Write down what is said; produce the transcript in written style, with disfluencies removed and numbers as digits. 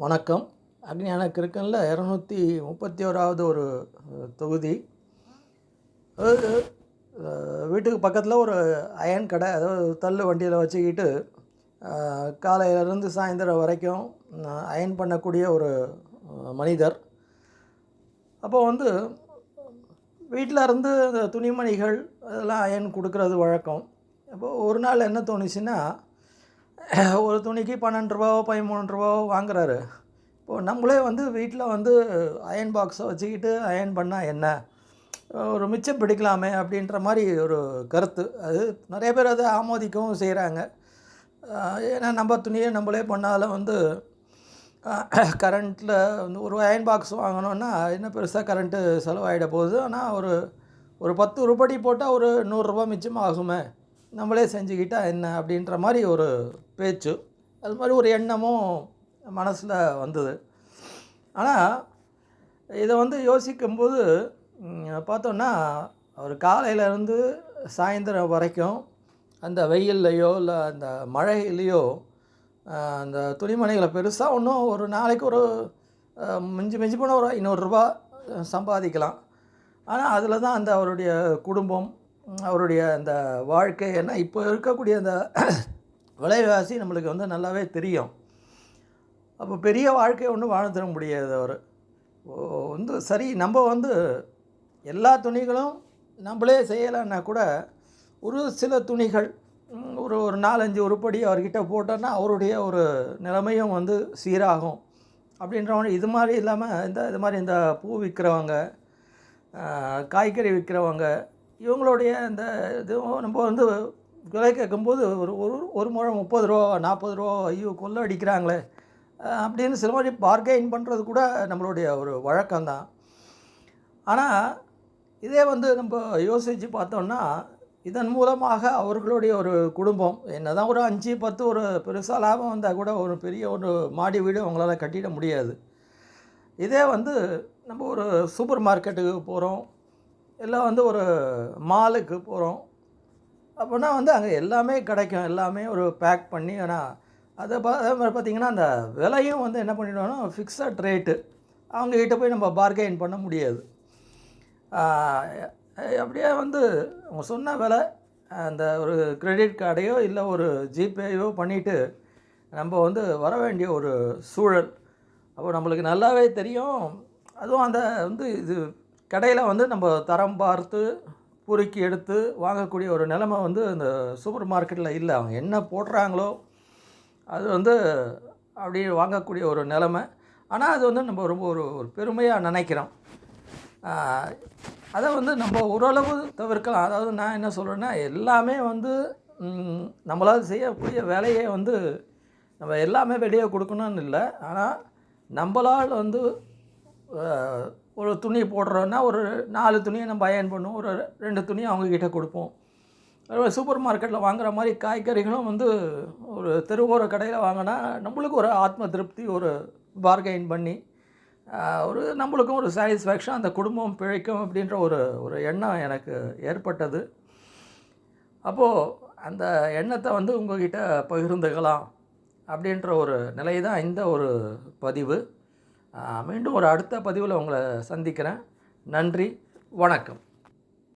வணக்கம். அக்ஞான கிறுக்கனில் 231வது ஒரு தொகுதி. அதாவது வீட்டுக்கு பக்கத்தில் ஒரு அயன் கடை, அதாவது தள்ளு வண்டியில் வச்சுக்கிட்டு காலையிலேருந்து சாயந்தரம் வரைக்கும் அயன் பண்ணக்கூடிய ஒரு மனிதர். அப்போது வீட்டில் இருந்து அந்த துணிமணிகள் அதெல்லாம் அயன் கொடுக்கறது வழக்கம். அப்போது ஒரு நாள் என்ன தோணுச்சுன்னா, ஒரு துணிக்கு 12 ரூபாவோ 13 ரூபாவோ வாங்குறாரு. இப்போது நம்மளே வீட்டில் அயன் பாக்ஸை வச்சுக்கிட்டு அயன் பண்ணால் என்ன, ஒரு மிச்சம் பிடிக்கலாமே அப்படின்ற மாதிரி ஒரு கருத்து. அது நிறைய பேர் அதை ஆமோதிக்கவும் செய்கிறாங்க. ஏன்னா நம்ம துணியை நம்மளே பண்ணாலும் கரண்ட்டில் ஒரு அயன் பாக்ஸ் வாங்கினோன்னா என்ன பெருசாக கரண்ட்டு செலவாகிட போகுது. ஆனால் ஒரு 10 உருப்படி போட்டால் ஒரு 100 ரூபா மிச்சம் ஆகுமே, நம்மளே செஞ்சுக்கிட்டால் என்ன அப்படின்ற மாதிரி ஒரு பேச்சு, அது மாதிரி ஒரு எண்ணமும் மனசில் வந்தது. ஆனால் இதை யோசிக்கும்போது பார்த்தோன்னா, அவர் காலையிலேருந்து சாயந்தரம் வரைக்கும் அந்த வெயில்லையோ இல்லை அந்த மழையிலையோ அந்த துணிமணிகளை பெருசாக ஒன்றும் ஒரு நாளைக்கு ஒரு மிஞ்சி போனால் ஒரு 500 ரூபா சம்பாதிக்கலாம். ஆனால் அதில் தான் அவருடைய குடும்பம், அவருடைய அந்த வாழ்க்கை, ஏன்னா இப்போ இருக்கக்கூடிய அந்த விலைவாசி நம்மளுக்கு நல்லாவே தெரியும். அப்போ பெரிய வாழ்க்கை ஒன்றும் வாழ்ந்துட முடியாது. அவர் சரி, நம்ம எல்லா துணிகளும் நம்மளே செய்யலைன்னா கூட ஒரு சில துணிகள் ஒரு 4-5 உருப்படி அவர்கிட்ட போட்டோன்னா அவருடைய ஒரு நிலைமையும் சீராகும் அப்படின்றவங்க. இது மாதிரி இல்லாமல் இது மாதிரி இந்த பூ விற்கிறவங்க, காய்கறி விற்கிறவங்க, இவங்களுடைய இந்த இது நம்ம விலை கேட்கும்போது ஒரு முழம் 30 ரூபா 40 ரூபா, ஐயோ கொள்ளை அடிக்கிறாங்களே அப்படின்னு சில மாதிரி பார்கெயின் பண்ணுறது கூட நம்மளுடைய ஒரு வழக்கம்தான். ஆனால் இதே நம்ம யோசித்து பார்த்தோம்னா, இதன் மூலமாக அவர்களுடைய ஒரு குடும்பம் என்ன தான் ஒரு 5-10 ஒரு பெருசாக லாபம் வந்தால் கூட ஒரு பெரிய ஒரு மாடி வீடு அவங்களால கட்டிட முடியாது. இதே நம்ம ஒரு சூப்பர் மார்க்கெட்டுக்கு போகிறோம், இல்லை ஒரு மாலுக்கு போகிறோம் அப்படின்னா அங்கே எல்லாமே கிடைக்கும், எல்லாமே ஒரு பேக் பண்ணி. ஆனால் அதே மாதிரி பார்த்திங்கன்னா அந்த விலையும் என்ன பண்ணிவிடுவோம்னா ஃபிக்ஸட் ரேட்டு, அவங்ககிட்ட போய் நம்ம பார்கெயின் பண்ண முடியாது. அப்படியே அவங்க சொன்ன விலை அந்த ஒரு கிரெடிட் கார்டையோ இல்லை ஒரு ஜிபேயோ பண்ணிவிட்டு நம்ம வர வேண்டிய ஒரு சூழல். அப்போ நம்மளுக்கு நல்லாவே தெரியும். அதுவும் அந்த இது கடையில் நம்ம தரம் பார்த்து பொறுக்கி எடுத்து வாங்கக்கூடிய ஒரு நிலைமை இந்த சூப்பர் மார்க்கெட்டில் இல்லை. அவங்க என்ன போடுறாங்களோ அது அப்படி வாங்கக்கூடிய ஒரு நிலைமை. ஆனால் அது நம்ம ரொம்ப ஒரு பெருமையாக நினைக்கிறோம். அதை நம்ம ஓரளவு தவிர்க்கலாம். அதாவது நான் என்ன சொல்கிறேன்னா, எல்லாமே நம்மளால் செய்யக்கூடிய வேலையை நம்ம எல்லாமே வெளியே கொடுக்கணும்னு இல்லை. ஆனால் நம்மளால் ஒரு துணி போடுறோன்னா ஒரு 4 துணியை நம்ம அயன் பண்ணுவோம், ஒரு 2 துணியை அவங்கக்கிட்ட கொடுப்போம். சூப்பர் மார்க்கெட்டில் வாங்குகிற மாதிரி காய்கறிகளும் ஒரு தெருவோர கடையில் வாங்கினா நம்மளுக்கு ஒரு ஆத்ம திருப்தி, ஒரு பார்கெயின் பண்ணி ஒரு நம்மளுக்கும் ஒரு சாட்டிஸ்ஃபேக்ஷன், அந்த குடும்பம் பிழைக்கும் அப்படின்ற ஒரு எண்ணம் எனக்கு ஏற்பட்டது. அப்போது அந்த எண்ணத்தை உங்கள்கிட்ட பகிர்ந்துக்கலாம் அப்படின்ற ஒரு நிலை தான் இந்த ஒரு பதிவு. மீண்டும் ஒரு அடுத்த பதிவில் உங்களை சந்திக்கிறேன். நன்றி, வணக்கம்.